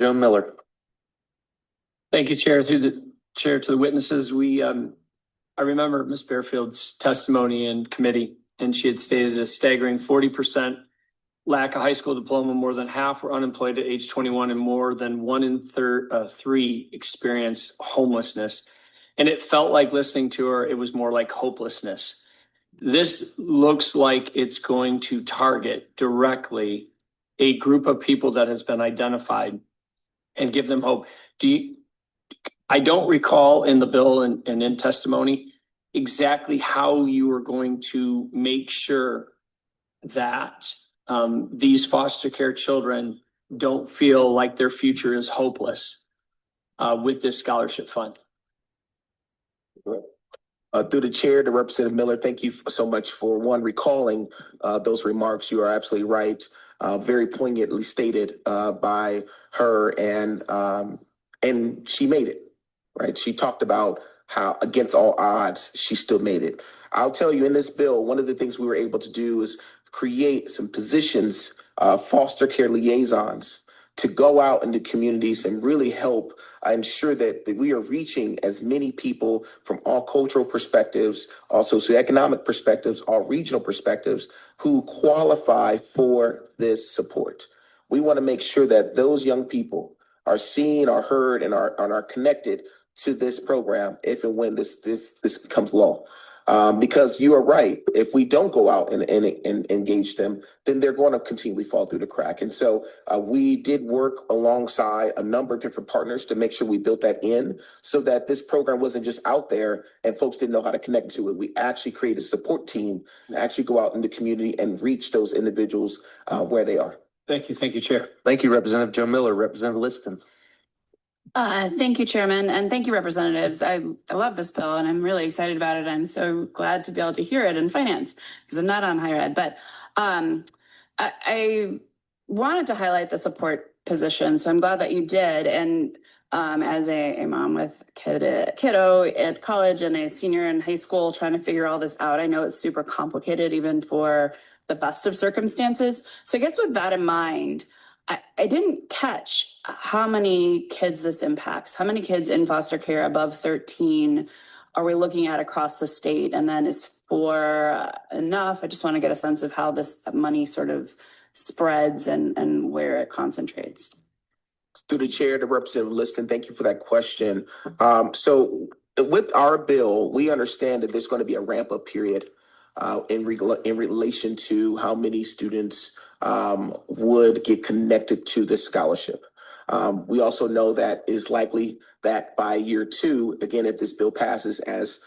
Joe Miller. Thank you, Chair. Through the chair to the witnesses, I remember Ms. Bearfield's testimony in committee, and she had stated a staggering 40% lack a high school diploma, more than half were unemployed at age 21, and more than 1 in 3 experienced homelessness. And it felt like listening to her, it was more like hopelessness. This looks like it's going to target directly a group of people that has been identified and give them hope. I don't recall in the bill and in testimony exactly how you are going to make sure that these foster care children don't feel like their future is hopeless with this scholarship fund. Through the chair to Representative Miller, thank you so much for recalling those remarks. You are absolutely right. Very poignantly stated by her, and she made it, right? She talked about how against all odds, she still made it. I'll tell you, in this bill, one of the things we were able to do is create some positions, foster care liaisons, to go out into communities and really help ensure that we are reaching as many people from all cultural perspectives, all socioeconomic perspectives, all regional perspectives who qualify for this support. We want to make sure that those young people are seen, are heard, and are connected to this program if and when this becomes law. Because you are right. If we don't go out and engage them, then they're going to continually fall through the crack. And so we did work alongside a number of different partners to make sure we built that in so that this program wasn't just out there and folks didn't know how to connect to it. We actually created a support team to actually go out in the community and reach those individuals where they are. Thank you. Thank you, Chair. Thank you, Representative Joe Miller. Representative Liston. Thank you, Chairman, and thank you, representatives. I love this bill and I'm really excited about it. I'm so glad to be able to hear it in finance because I'm not on higher ed, but I wanted to highlight the support position. So I'm glad that you did. And as a mom with kiddo at college and a senior in high school trying to figure all this out, I know it's super complicated even for the best of circumstances. So I guess with that in mind, I didn't catch how many kids this impacts. How many kids in foster care above 13 are we looking at across the state? And then is 4 enough? I just want to get a sense of how this money sort of spreads and where it concentrates. Through the chair to Representative Liston, thank you for that question. So with our bill, we understand that there's going to be a ramp up period in relation to how many students would get connected to this scholarship. We also know that is likely that by year 2, again, if this bill passes as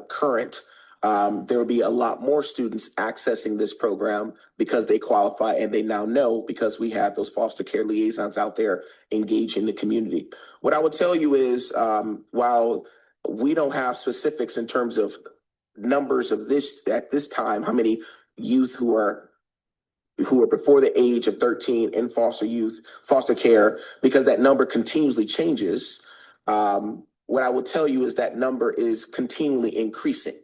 current, there will be a lot more students accessing this program because they qualify and they now know because we have those foster care liaisons out there engaging the community. What I would tell you is while we don't have specifics in terms of numbers of this at this time, how many youth who are before the age of 13 in foster care, because that number continuously changes. What I will tell you is that number is continually increasing.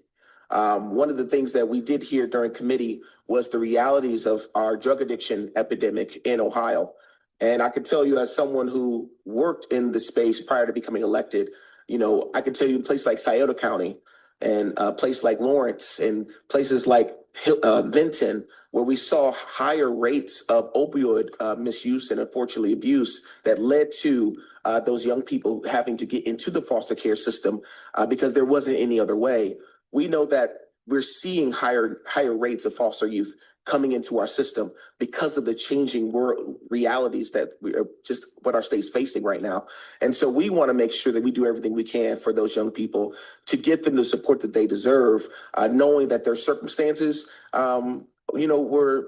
One of the things that we did hear during committee was the realities of our drug addiction epidemic in Ohio. And I can tell you as someone who worked in the space prior to becoming elected, I can tell you in places like Scioto County and a place like Lawrence and places like Vinton, where we saw higher rates of opioid misuse and unfortunately abuse that led to those young people having to get into the foster care system because there wasn't any other way. We know that we're seeing higher rates of foster youth coming into our system because of the changing world realities that we are just what our state's facing right now. And so we want to make sure that we do everything we can for those young people to get them the support that they deserve, knowing that their circumstances, were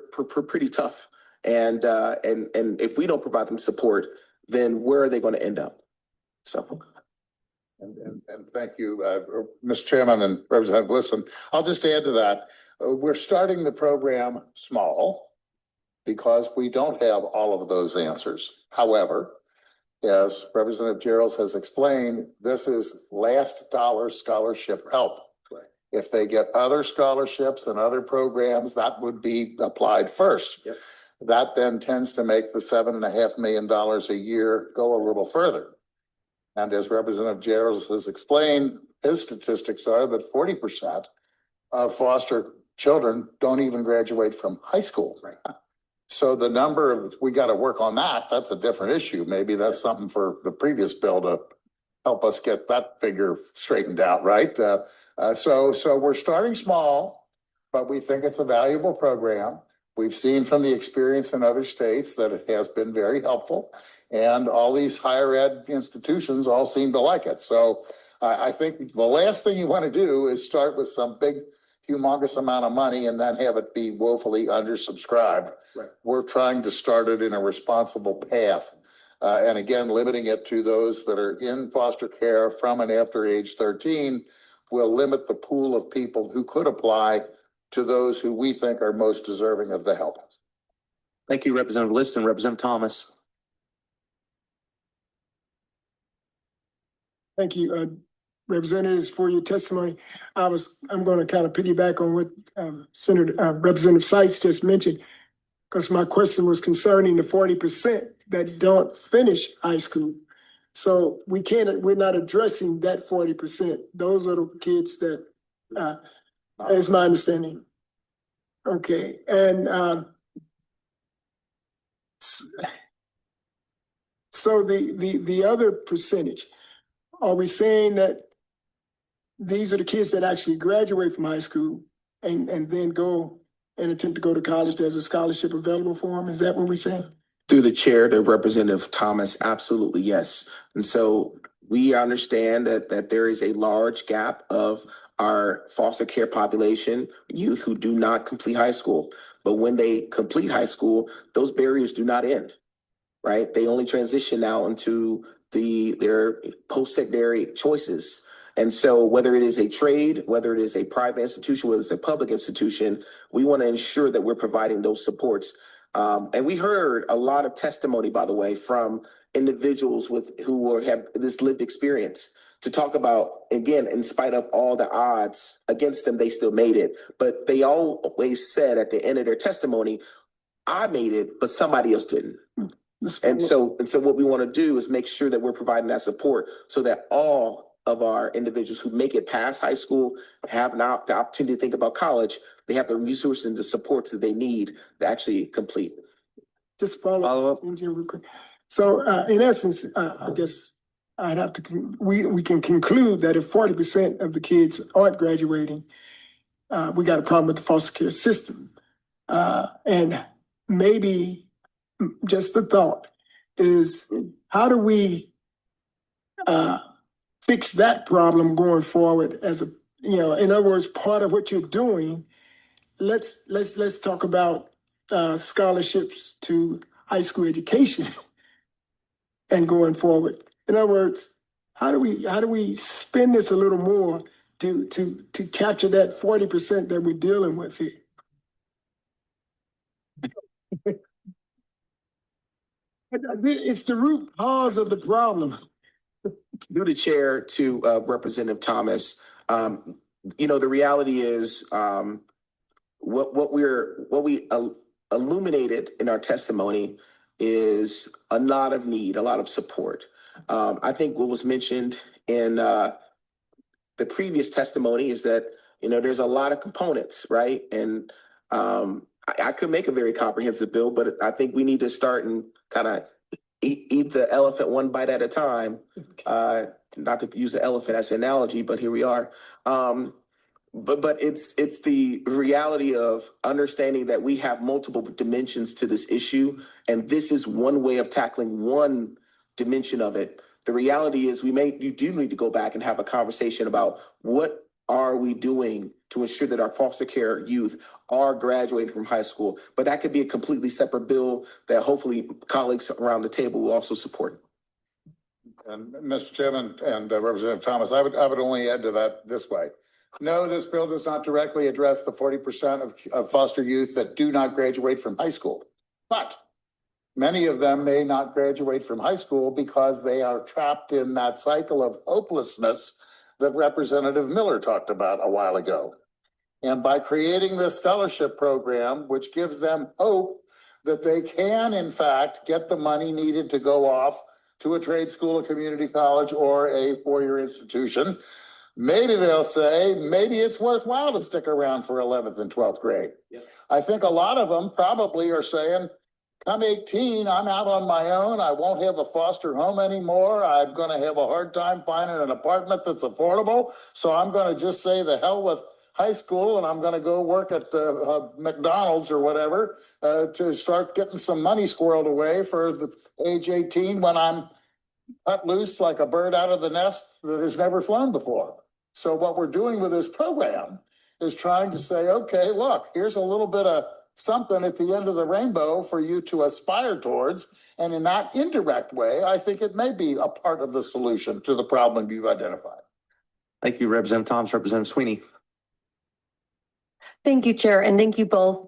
pretty tough. And if we don't provide them support, then where are they going to end up? So. And thank you, Mr. Chairman and Representative Liston. I'll just add to that. We're starting the program small because we don't have all of those answers. However, as Representative Gerald has explained, this is last dollar scholarship help. Right. If they get other scholarships and other programs, that would be applied first. Yep. That then tends to make the $7.5 million a year go a little further. And as Representative Gerald has explained, his statistics are that 40% of foster children don't even graduate from high school. Right. So the number of, we got to work on that. That's a different issue. Maybe that's something for the previous bill to help us get that figure straightened out, right? So we're starting small, but we think it's a valuable program. We've seen from the experience in other states that it has been very helpful, and all these higher ed institutions all seem to like it. So I think the last thing you want to do is start with some big, humongous amount of money and then have it be woefully undersubscribed. Right. We're trying to start it in a responsible path. And again, limiting it to those that are in foster care from and after age 13 will limit the pool of people who could apply to those who we think are most deserving of the help. Thank you, Representative Liston. Representative Thomas. Thank you, representatives, for your testimony. I'm going to kind of piggyback on what Representative Seitz just mentioned, because my question was concerning the 40% that don't finish high school. So we're not addressing that 40%. Those are the kids that, is my understanding. Okay, and so the other percentage, are we saying that these are the kids that actually graduate from high school and then go and attempt to go to college? There's a scholarship available for them. Is that what we're saying? Through the chair to Representative Thomas, absolutely, yes. And so we understand that there is a large gap of our foster care population, youth who do not complete high school. But when they complete high school, those barriers do not end, right? They only transition now into their post-secondary choices. And so whether it is a trade, whether it is a private institution, whether it's a public institution, we want to ensure that we're providing those supports. And we heard a lot of testimony, by the way, from individuals who have this lived experience to talk about, again, in spite of all the odds against them, they still made it. But they always said at the end of their testimony, I made it, but somebody else didn't. And so what we want to do is make sure that we're providing that support so that all of our individuals who make it past high school have now the opportunity to think about college. They have the resources and the supports that they need to actually complete. Just follow up. Real quick. So in essence, I guess I'd have to, we can conclude that if 40% of the kids aren't graduating, we got a problem with the foster care system. And maybe just the thought is, how do we fix that problem going forward? As a, in other words, part of what you're doing, let's talk about scholarships to high school education and going forward. In other words, how do we spin this a little more to capture that 40% that we're dealing with here? It's the root cause of the problem. Through the chair to Representative Thomas, the reality is what we illuminated in our testimony is a lot of need, a lot of support. I think what was mentioned in the previous testimony is that there's a lot of components, right? And I could make a very comprehensive bill, but I think we need to start and kind of eat the elephant one bite at a time. Not to use the elephant as an analogy, but here we are. But it's the reality of understanding that we have multiple dimensions to this issue, and this is one way of tackling one dimension of it. The reality is you do need to go back and have a conversation about what are we doing to ensure that our foster care youth are graduating from high school. But that could be a completely separate bill that hopefully colleagues around the table will also support. And Mr. Chairman and Representative Thomas, I would only add to that this way. No, this bill does not directly address the 40% of foster youth that do not graduate from high school. But many of them may not graduate from high school because they are trapped in that cycle of hopelessness that Representative Miller talked about a while ago. And by creating this scholarship program, which gives them hope that they can, in fact, get the money needed to go off to a trade school, a community college, or a four-year institution. Maybe they'll say, maybe it's worthwhile to stick around for 11th and 12th grade. Yep. I think a lot of them probably are saying, come 18, I'm out on my own. I won't have a foster home anymore. I'm going to have a hard time finding an apartment that's affordable. So I'm going to just say the hell with high school and I'm going to go work at McDonald's or whatever to start getting some money squirreled away for the age 18 when I'm cut loose like a bird out of the nest that has never flown before. So what we're doing with this program is trying to say, okay, look, here's a little bit of something at the end of the rainbow for you to aspire towards. And in that indirect way, I think it may be a part of the solution to the problem you've identified. Thank you, Representative Thomas. Representative Sweeney. Thank you, Chair, and thank you both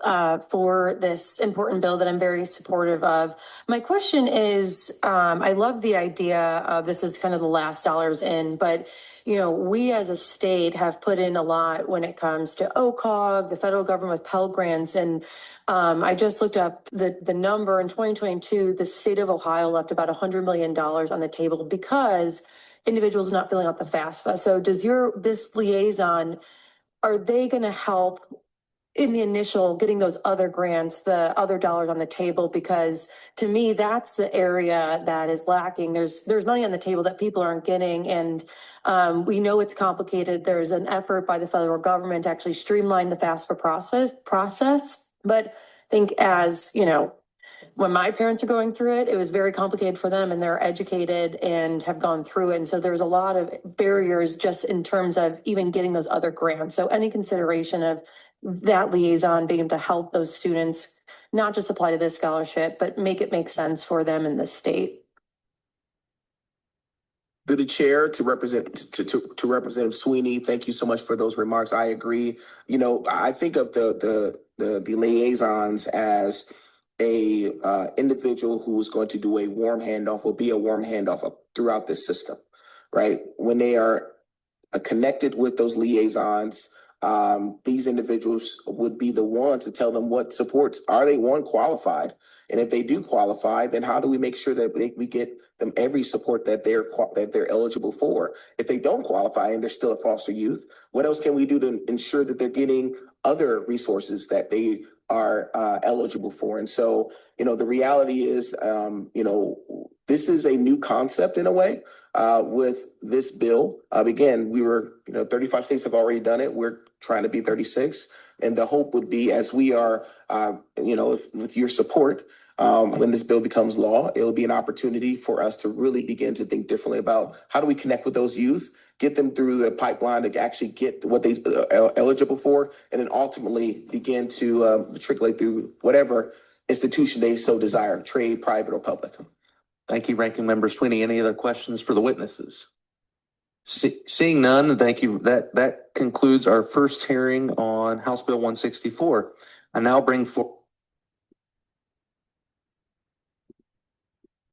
for this important bill that I'm very supportive of. My question is, I love the idea of this is kind of the last dollars in, but you know, we as a state have put in a lot when it comes to OCOG, the federal government with Pell Grants, and I just looked up the number in 2022, the state of Ohio left about $100 million on the table because individuals are not filling out the FAFSA. So does this liaison, are they going to help in the initial getting those other grants, the other dollars on the table? Because to me, that's the area that is lacking. There's money on the table that people aren't getting. And we know it's complicated. There's an effort by the federal government to actually streamline the FAFSA process. But I think as, you know, when my parents are going through it, it was very complicated for them and they're educated and have gone through it. And so there's a lot of barriers just in terms of even getting those other grants. So any consideration of that liaison being able to help those students, not just apply to this scholarship, but make it make sense for them in the state. Through the chair to Representative Sweeney, thank you so much for those remarks. I agree. You know, I think of the liaisons as a individual who is going to do a warm handoff or be a warm handoff throughout this system, right? When they are connected with those liaisons, these individuals would be the ones to tell them what supports. Are they qualified? And if they do qualify, then how do we make sure that we get them every support that they're eligible for? If they don't qualify and they're still a foster youth, what else can we do to ensure that they're getting other resources that they are eligible for? And so, you know, the reality is, you know, this is a new concept in a way with this bill. Again, we were, you know, 35 states have already done it. We're trying to be 36. And the hope would be, as we are, you know, with your support, when this bill becomes law, it will be an opportunity for us to really begin to think differently about how do we connect with those youth, get them through the pipeline to actually get what they are eligible for, and then ultimately begin to matriculate through whatever institution they so desire, trade, private, or public. Thank you, Ranking Member Sweeney. Any other questions for the witnesses? Seeing none, thank you. That concludes our first hearing on House Bill 164. I now bring